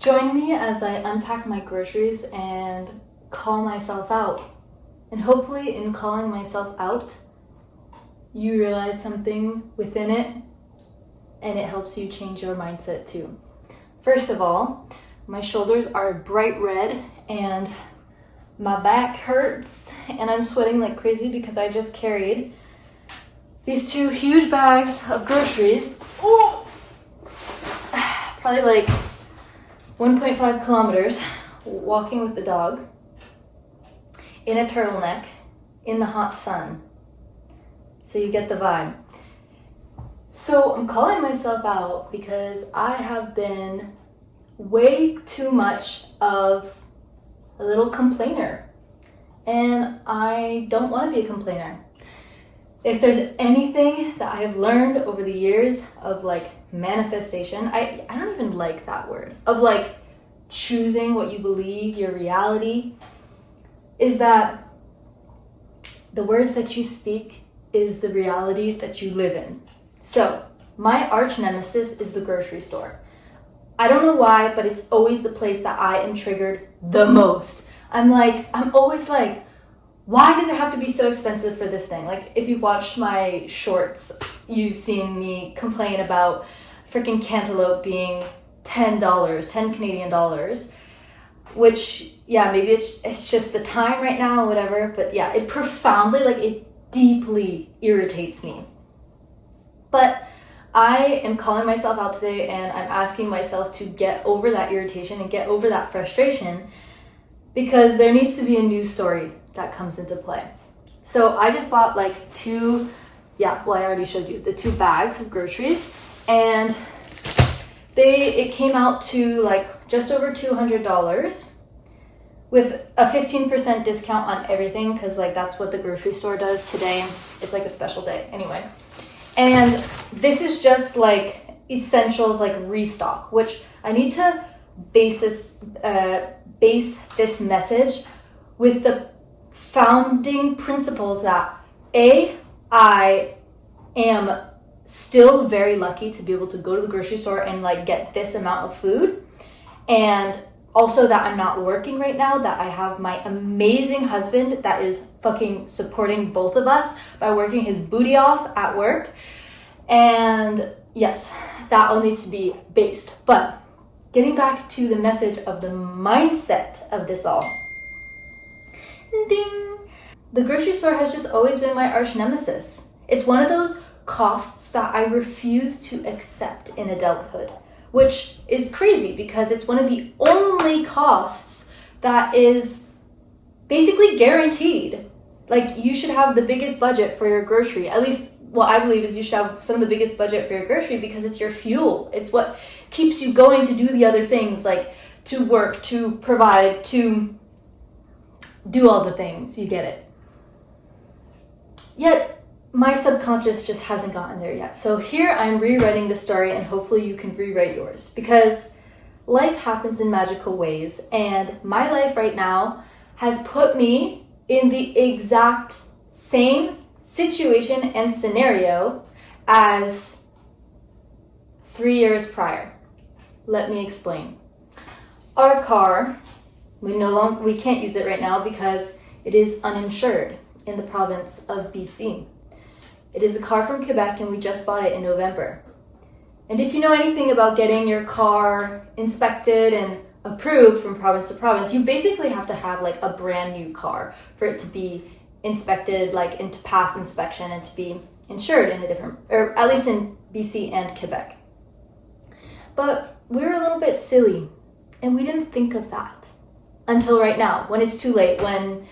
Join me as I unpack my groceries and call myself out. And hopefully, in calling myself out, you realize something within it and it helps you change your mindset too. First of all, my shoulders are bright red and my back hurts and I'm sweating like crazy because I just carried these two huge bags of groceries. Oh! Probably like 1.5 kilometers walking with the dog in a turtleneck in the hot sun. So you get the vibe. So I'm calling myself out because I have been way too much of a little complainer. And I don't want to be a complainer. If there's anything that I have learned over the years of like manifestation, I don't even like that word, of like choosing what you believe, your reality, is that the words that you speak is the reality that you live in. So my arch nemesis is the grocery store. I don't know why, but it's always the place that I am triggered the most. I'm always like, why does it have to be so expensive for this thing? Like, if you've watched my shorts, you've seen me complain about freaking cantaloupe being $10, 10 Canadian dollars, which, yeah, maybe it's just the time right now, whatever, but yeah, it profoundly, like, it deeply irritates me. But I am calling myself out today and I'm asking myself to get over that irritation and get over that frustration because there needs to be a new story that comes into play. So I just bought like I already showed you the 2 bags of groceries and it came out to like just over $200 with a 15% discount on everything because like that's what the grocery store does today. It's like a special day anyway. And this is just like essentials, like restock, which I need to base this message with the founding principles that I am still very lucky to be able to go to the grocery store and like get this amount of food, and also that I'm not working right now, that I have my amazing husband that is fucking supporting both of us by working his booty off at work. And yes, that all needs to be based. But getting back to the message of the mindset of this all. Ding! The grocery store has just always been my arch nemesis. It's one of those costs that I refuse to accept in adulthood, which is crazy because it's one of the only costs that is basically guaranteed. Like, you should have the biggest budget for your grocery. At least what I believe is you should have some of the biggest budget for your grocery because it's your fuel. It's what keeps you going to do the other things, like to work, to provide, to do all the things. You get it. Yet my subconscious just hasn't gotten there yet. So here I'm rewriting the story and hopefully you can rewrite yours because life happens in magical ways, and my life right now has put me in the exact same situation and scenario as 3 years prior. Let me explain. Our car, we can't use it right now because it is uninsured in the province of BC. It is a car from Quebec and we just bought it in November. And if you know anything about getting your car inspected and approved from province to province, you basically have to have like a brand new car for it to be inspected, like, and to pass inspection and to be insured in a different, or at least in BC and Quebec. But we're a little bit silly and we didn't think of that until right now, when it's too late, when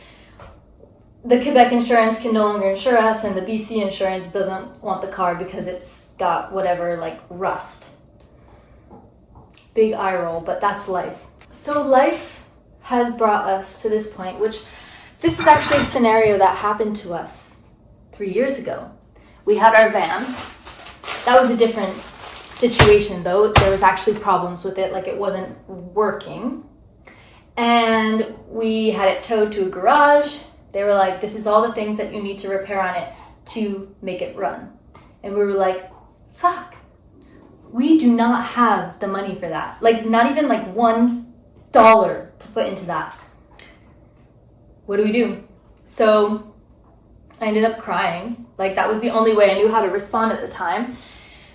the Quebec insurance can no longer insure us and the BC insurance doesn't want the car because it's got whatever, like rust. Big eye roll, but that's life. So life has brought us to this point, which this is actually a scenario that happened to us 3 years ago. We had our van. That was a different situation though. There was actually problems with it, like it wasn't working. And we had it towed to a garage. They were like, this is all the things that you need to repair on it to make it run. And we were like, fuck, We do not have the money for that. Like, not even like $1 to put into that. What do? So I ended up crying. Like, that was the only way I knew how to respond at the time.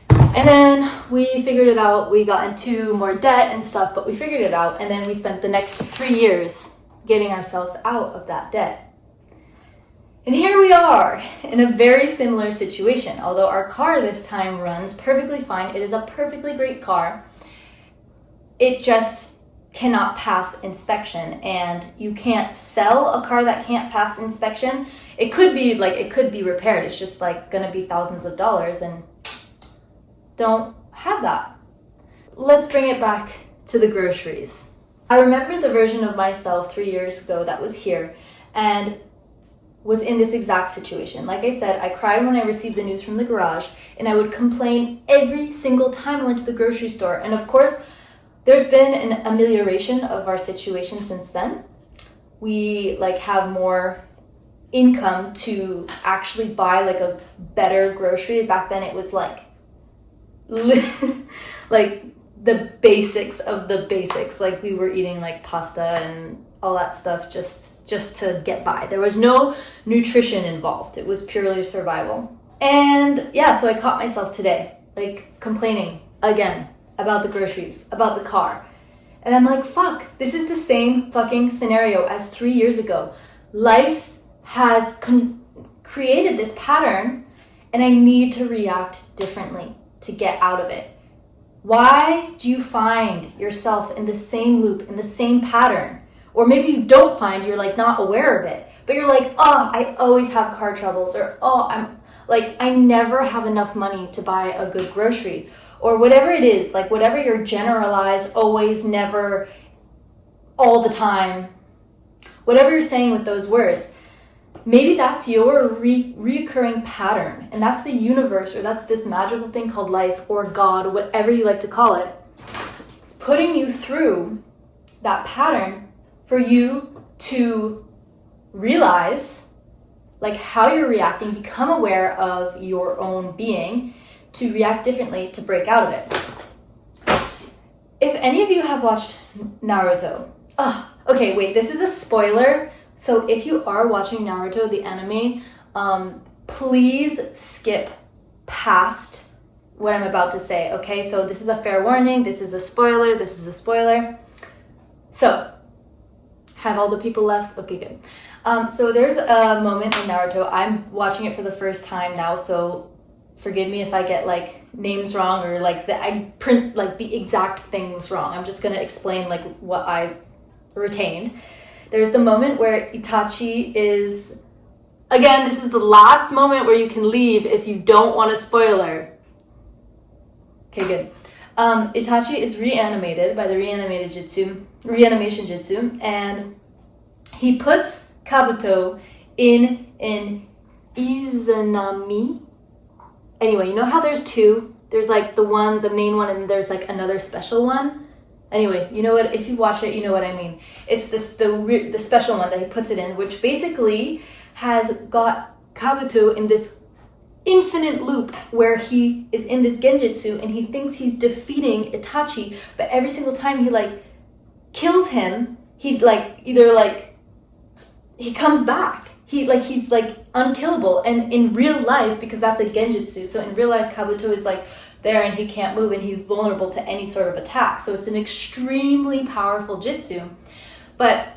And then we figured it out. We got into more debt and stuff, but we figured it out. And then we spent the next 3 years getting ourselves out of that debt. And here we are in a very similar situation. Although our car this time runs perfectly fine. It is a perfectly great car. It just cannot pass inspection, and you can't sell a car that can't pass inspection. It could be repaired. It's just like gonna be thousands of dollars, and don't have that. Let's bring it back to the groceries. I remember the version of myself 3 years ago that was here and was in this exact situation. Like I said, I cried when I received the news from the garage, and I would complain every single time I went to the grocery store. And of course, there's been an amelioration of our situation since then. We have more income to actually buy like a better grocery. Back then it was like the basics of the basics. Like, we were eating like pasta and all that stuff just to get by. There was no nutrition involved. It was purely survival. And yeah, so I caught myself today, like, complaining again about the groceries, about the car. And I'm like, fuck, this is the same fucking scenario as 3 years ago. Life has created this pattern, and I need to react differently to get out of it. Why do you find yourself in the same loop, in the same pattern? Or maybe you don't find, you're like not aware of it, but you're like, oh, I always have car troubles, or oh, I never have enough money to buy a good grocery, or whatever it is, like whatever your generalized, always, never, all the time, whatever you're saying with those words, maybe that's your recurring pattern, and that's the universe, or that's this magical thing called life, or God, whatever you like to call it. It's putting you through that pattern for you to realize like how you're reacting, become aware of your own being, to react differently, to break out of it. If any of you have watched Naruto, okay, wait, this is a spoiler. So if you are watching Naruto, the anime, please skip past what I'm about to say, okay? So this is a fair warning. This is a spoiler. This is a spoiler. So, have all the people left? Okay, good. So there's a moment in Naruto. I'm watching it for the first time now, so forgive me if I get like names wrong, or like I print like the exact things wrong. I'm just gonna explain like what I retained. There's the moment where Itachi is, again, this is the last moment where you can leave if you don't want a spoiler. Okay, good. Itachi is reanimated by the reanimation jutsu, and he puts Kabuto in an Izanami. Anyway, you know how there's two? There's like the main one, and there's like another special one. Anyway, you know what? If you watch it, you know what I mean. It's the special one that he puts it in, which basically has got Kabuto in this infinite loop where he is in this genjutsu and he thinks he's defeating Itachi, but every single time he like kills him, he like either like he comes back. He's like unkillable. And in real life, because that's a genjutsu, so in real life Kabuto is like there and he can't move and he's vulnerable to any sort of attack. So it's an extremely powerful jutsu. But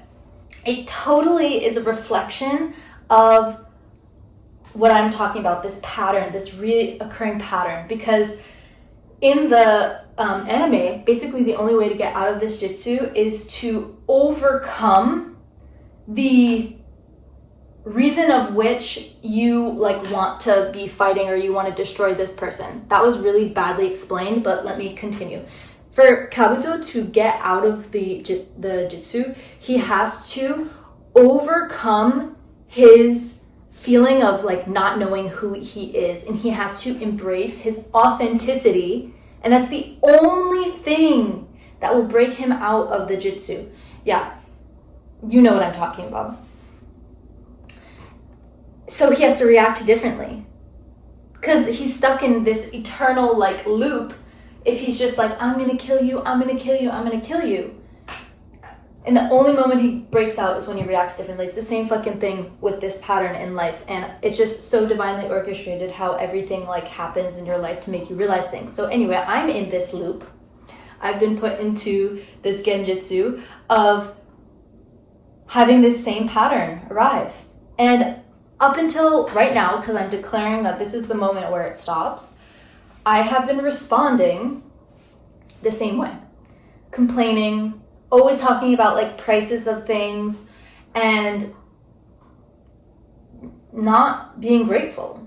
it totally is a reflection of what I'm talking about, this pattern, this reoccurring pattern. Because in the anime, basically the only way to get out of this jutsu is to overcome the reason of which you like want to be fighting, or you want to destroy this person. That was really badly explained, but let me continue. For Kabuto to get out of the jutsu, he has to overcome his feeling of like not knowing who he is, and he has to embrace his authenticity, and that's the only thing that will break him out of the jutsu. Yeah, you know what I'm talking about. So he has to react differently because he's stuck in this eternal like loop if he's just like, I'm gonna kill you, I'm gonna kill you, I'm gonna kill you. And the only moment he breaks out is when he reacts differently. It's the same fucking thing with this pattern in life. And it's just so divinely orchestrated how everything like happens in your life to make you realize things. So anyway, I'm in this loop. I've been put into this genjutsu of having this same pattern arrive. And up until right now, because I'm declaring that this is the moment where it stops, I have been responding the same way. Complaining, always talking about like prices of things, and not being grateful.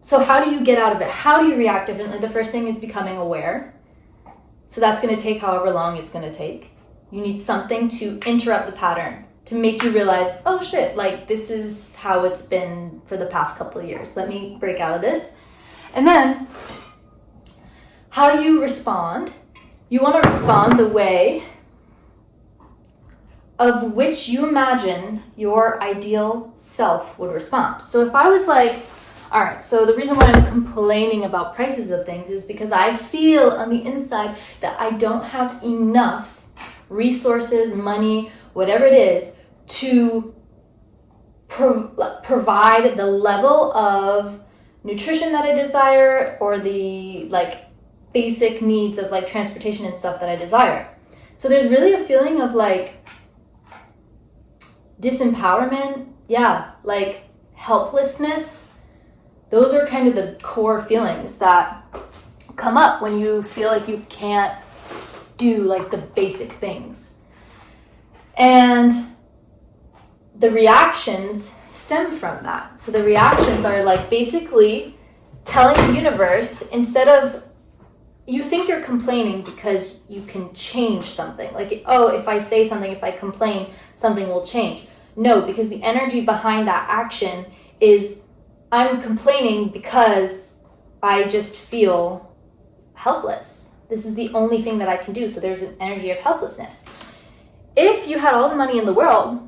So how do you get out of it? How do you react differently? The first thing is becoming aware. So that's going to take however long it's going to take. You need something to interrupt the pattern, to make you realize, oh shit, like this is how it's been for the past couple of years. Let me break out of this. And then how you respond, you want to respond the way of which you imagine your ideal self would respond. So if I was like, all right, so the reason why I'm complaining about prices of things is because I feel on the inside that I don't have enough resources, money, whatever it is, to provide the level of nutrition that I desire, or the like basic needs of like transportation and stuff that I desire. So there's really a feeling of like disempowerment, like helplessness. Those are kind of the core feelings that come up when you feel like you can't do like the basic things. And the reactions stem from that. So the reactions are like basically telling the universe, instead of, you think you're complaining because you can change something. Like, oh, if I say something, if I complain, something will change. No, because the energy behind that action is, I'm complaining because I just feel helpless. This is the only thing that I can do. So there's an energy of helplessness. If you had all the money in the world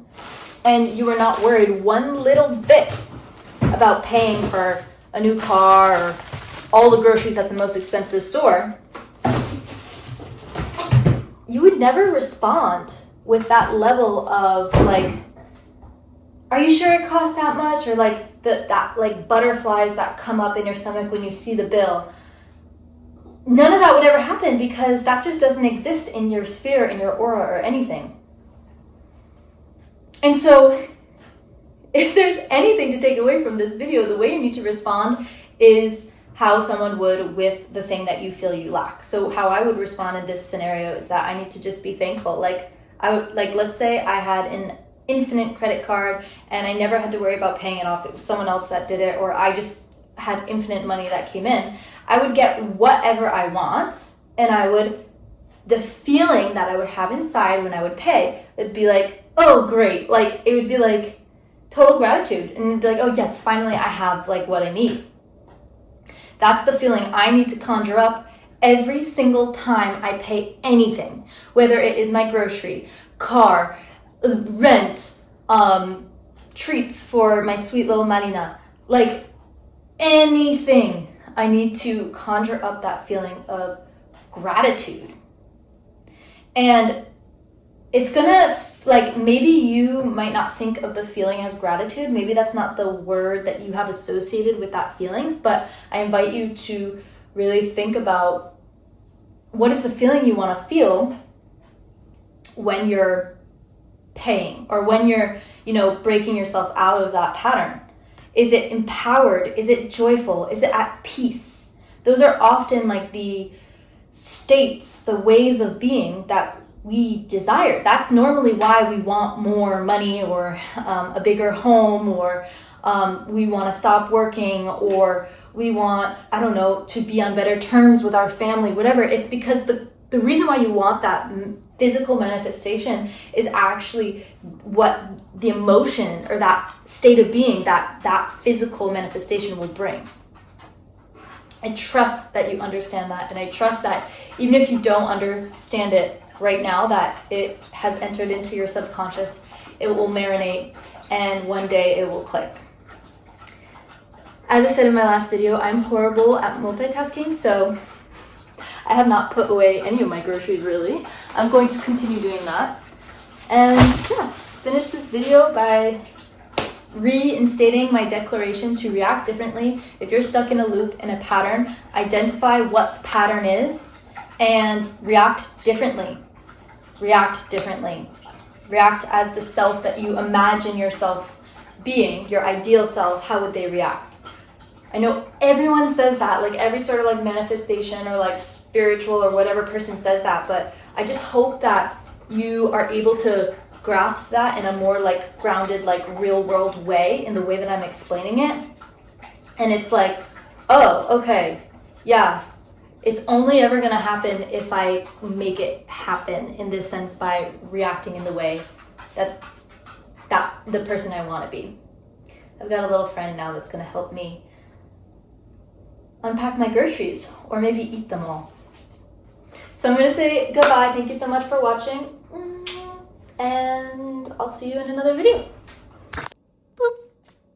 and you were not worried one little bit about paying for a new car or all the groceries at the most expensive store, you would never respond with that level of like, are you sure it costs that much? Or like that like butterflies that come up in your stomach when you see the bill. None of that would ever happen, because that just doesn't exist in your sphere, in your aura, or anything. And so if there's anything to take away from this video, the way you need to respond is how someone would with the thing that you feel you lack. So how I would respond in this scenario is that I need to just be thankful. Like I would, like, let's say I had an infinite credit card and I never had to worry about paying it off. It was someone else that did it, or I just had infinite money that came in. I would get whatever I want, and the feeling that I would have inside when I would pay, it'd be like, oh great, like it would be like total gratitude, and it'd be like, oh yes, finally I have like what I need. That's the feeling I need to conjure up every single time I pay anything, whether it is my grocery, car, rent, treats for my sweet little Marina, like anything. I need to conjure up that feeling of gratitude. And it's gonna, like, maybe you might not think of the feeling as gratitude. Maybe that's not the word that you have associated with that feelings, but I invite you to really think about what is the feeling you want to feel when you're paying, or when you're, breaking yourself out of that pattern. Is it empowered? Is it joyful? Is it at peace? Those are often like the states, the ways of being that we desire. That's normally why we want more money, or a bigger home, or we want to stop working, or we want, to be on better terms with our family, whatever. It's because the reason why you want that physical manifestation is actually what the emotion, or that state of being that physical manifestation will bring. I trust that you understand that, and I trust that even if you don't understand it right now, that it has entered into your subconscious, it will marinate, and one day it will click. As I said in my last video, I'm horrible at multitasking, so I have not put away any of my groceries really. I'm going to continue doing that. And yeah, finish this video by reinstating my declaration to react differently. If you're stuck in a loop, in a pattern, identify what the pattern is and react differently. React differently. React as the self that you imagine yourself being, your ideal self. How would they react? I know everyone says that, like every sort of like manifestation or like spiritual or whatever person says that, but I just hope that you are able to grasp that in a more like grounded, like real world way, in the way that I'm explaining it. And it's like, oh, okay, yeah, it's only ever gonna happen if I make it happen, in this sense, by reacting in the way that the person I want to be. I've got a little friend now that's gonna help me unpack my groceries, or maybe eat them all. So I'm gonna say goodbye. Thank you so much for watching, and I'll see you in another video.